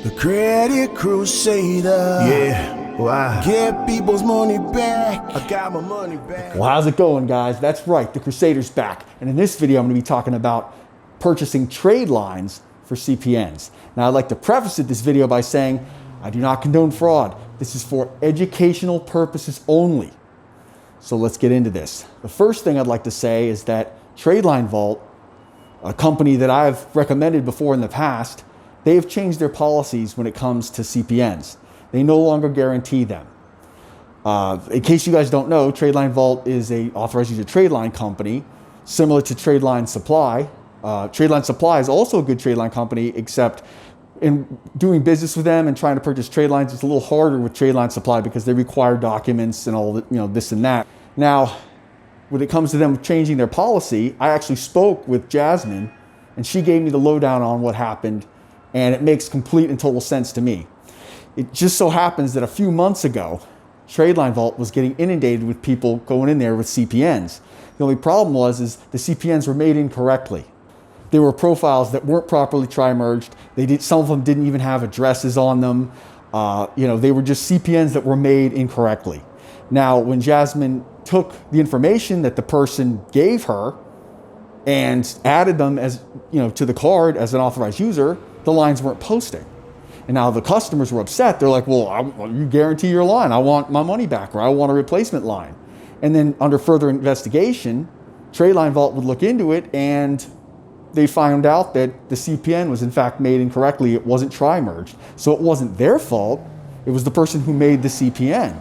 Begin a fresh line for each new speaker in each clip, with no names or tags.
The Credit Crusader.
Yeah, wow.
Get people's money back. I got my money back.
Well, how's it going, guys? That's right, the Crusader's back. And in this video, I'm going to be talking about purchasing trade lines for CPNs. Now, I'd like to preface this video by saying I do not condone fraud. This is for educational purposes only. So let's get into this. The first thing I'd like to say is that Tradeline Vault, a company that I've recommended before in the past, they have changed their policies when it comes to CPNs. They no longer guarantee them. In case you guys don't know, Tradeline Vault is a authorized user trade line company, similar to Tradeline Supply. Tradeline Supply is also a good trade line company, except in doing business with them and trying to purchase trade lines, it's a little harder with Tradeline Supply because they require documents and all, this and that. Now, when it comes to them changing their policy, I actually spoke with Jasmine, and she gave me the lowdown on what happened, and it makes complete and total sense to me. It just so happens that a few months ago, Tradeline Vault was getting inundated with people going in there with CPNs. The only problem was the CPNs were made incorrectly. There were profiles that weren't properly tri-merged. Some of them didn't even have addresses on them. They were just CPNs that were made incorrectly. Now, when Jasmine took the information that the person gave her and added them to the card as an authorized user, the lines weren't posting. And now the customers were upset. They're like, well, you guarantee your line. I want my money back, or I want a replacement line. And then under further investigation, Tradeline Vault would look into it, and they found out that the CPN was in fact made incorrectly. It wasn't tri-merged. So it wasn't their fault. It was the person who made the CPN.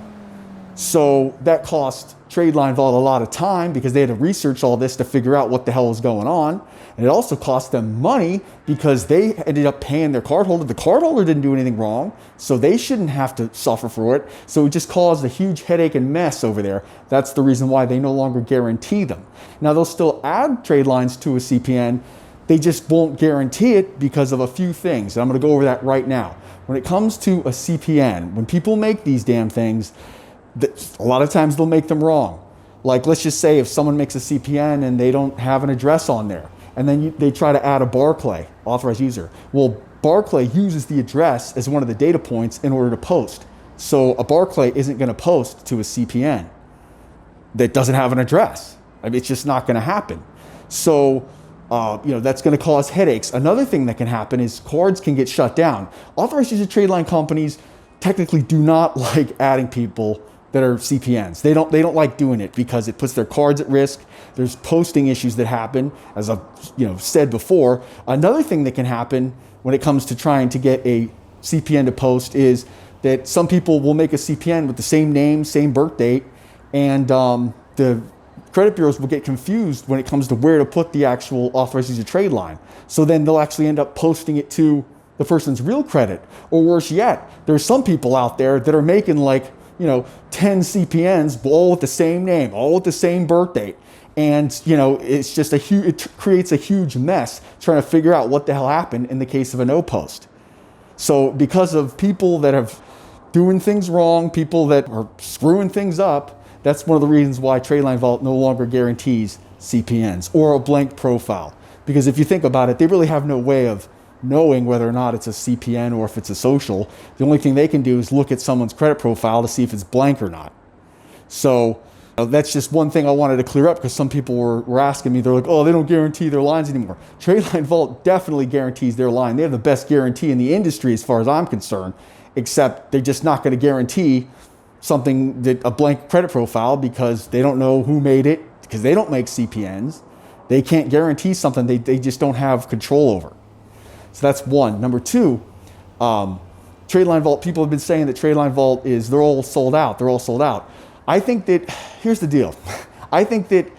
So that cost Tradeline Vault a lot of time because they had to research all this to figure out what the hell was going on. And it also cost them money because they ended up paying their cardholder. The cardholder didn't do anything wrong, so they shouldn't have to suffer for it. So it just caused a huge headache and mess over there. That's the reason why they no longer guarantee them. Now, they'll still add trade lines to a CPN. They just won't guarantee it because of a few things. And I'm going to go over that right now. When it comes to a CPN, when people make these damn things, a lot of times they'll make them wrong. Like, let's just say if someone makes a CPN and they don't have an address on there, and then they try to add a Barclay, authorized user. Well, Barclay uses the address as one of the data points in order to post. So a Barclay isn't going to post to a CPN that doesn't have an address. I mean, it's just not going to happen. So, that's going to cause headaches. Another thing that can happen is cards can get shut down. Authorized user trade line companies technically do not like adding people that are CPNs. They don't like doing it because it puts their cards at risk. There's posting issues that happen, as I've said before. Another thing that can happen when it comes to trying to get a CPN to post is that some people will make a CPN with the same name, same birth date, and the credit bureaus will get confused when it comes to where to put the actual authorized user trade line. So then they'll actually end up posting it to the person's real credit. Or worse yet, there's some people out there that are making 10 CPNs, all with the same name, all with the same birth date. And, it's just it creates a huge mess trying to figure out what the hell happened in the case of a no post. So because of people that are doing things wrong, people that are screwing things up, that's one of the reasons why Tradeline Vault no longer guarantees CPNs or a blank profile. Because if you think about it, they really have no way of knowing whether or not it's a CPN or if it's a social. The only thing they can do is look at someone's credit profile to see if it's blank or not. So that's just one thing I wanted to clear up because some people were asking me, they're like, oh, they don't guarantee their lines anymore. Tradeline Vault definitely guarantees their line. They have the best guarantee in the industry as far as I'm concerned, except they're just not going to guarantee something that a blank credit profile because they don't know who made it, because they don't make CPNs. They can't guarantee something they just don't have control over. So that's one. Number two, Tradeline Vault, people have been saying that Tradeline Vault they're all sold out. They're all sold out. I think that, here's the deal. I think that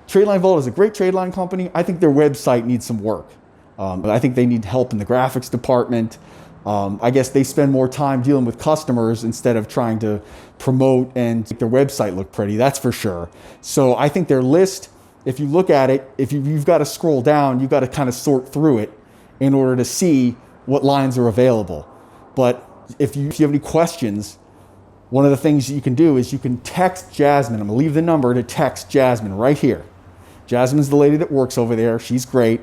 Tradeline Vault is a great trade line company. I think their website needs some work. But I think they need help in the graphics department. I guess they spend more time dealing with customers instead of trying to promote and make their website look pretty, that's for sure. So I think their list, if you look at it, if you've got to scroll down, you've got to kind of sort through it in order to see what lines are available. But if you have any questions, one of the things you can do is you can text Jasmine. I'm going to leave the number to text Jasmine right here. Jasmine's the lady that works over there. She's great.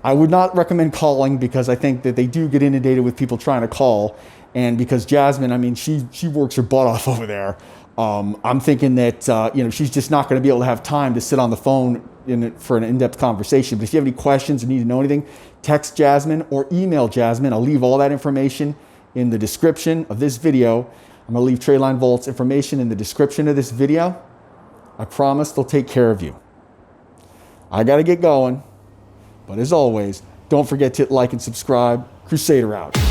I would not recommend calling because I think that they do get inundated with people trying to call. And because Jasmine, I mean, she works her butt off over there. I'm thinking that, she's just not going to be able to have time to sit on the phone for an in-depth conversation. But if you have any questions or need to know anything, text Jasmine or email Jasmine. I'll leave all that information in the description of this video. I'm going to leave Tradeline Vault's information in the description of this video. I promise they'll take care of you. I got to get going. But as always, don't forget to hit like and subscribe. Crusader out.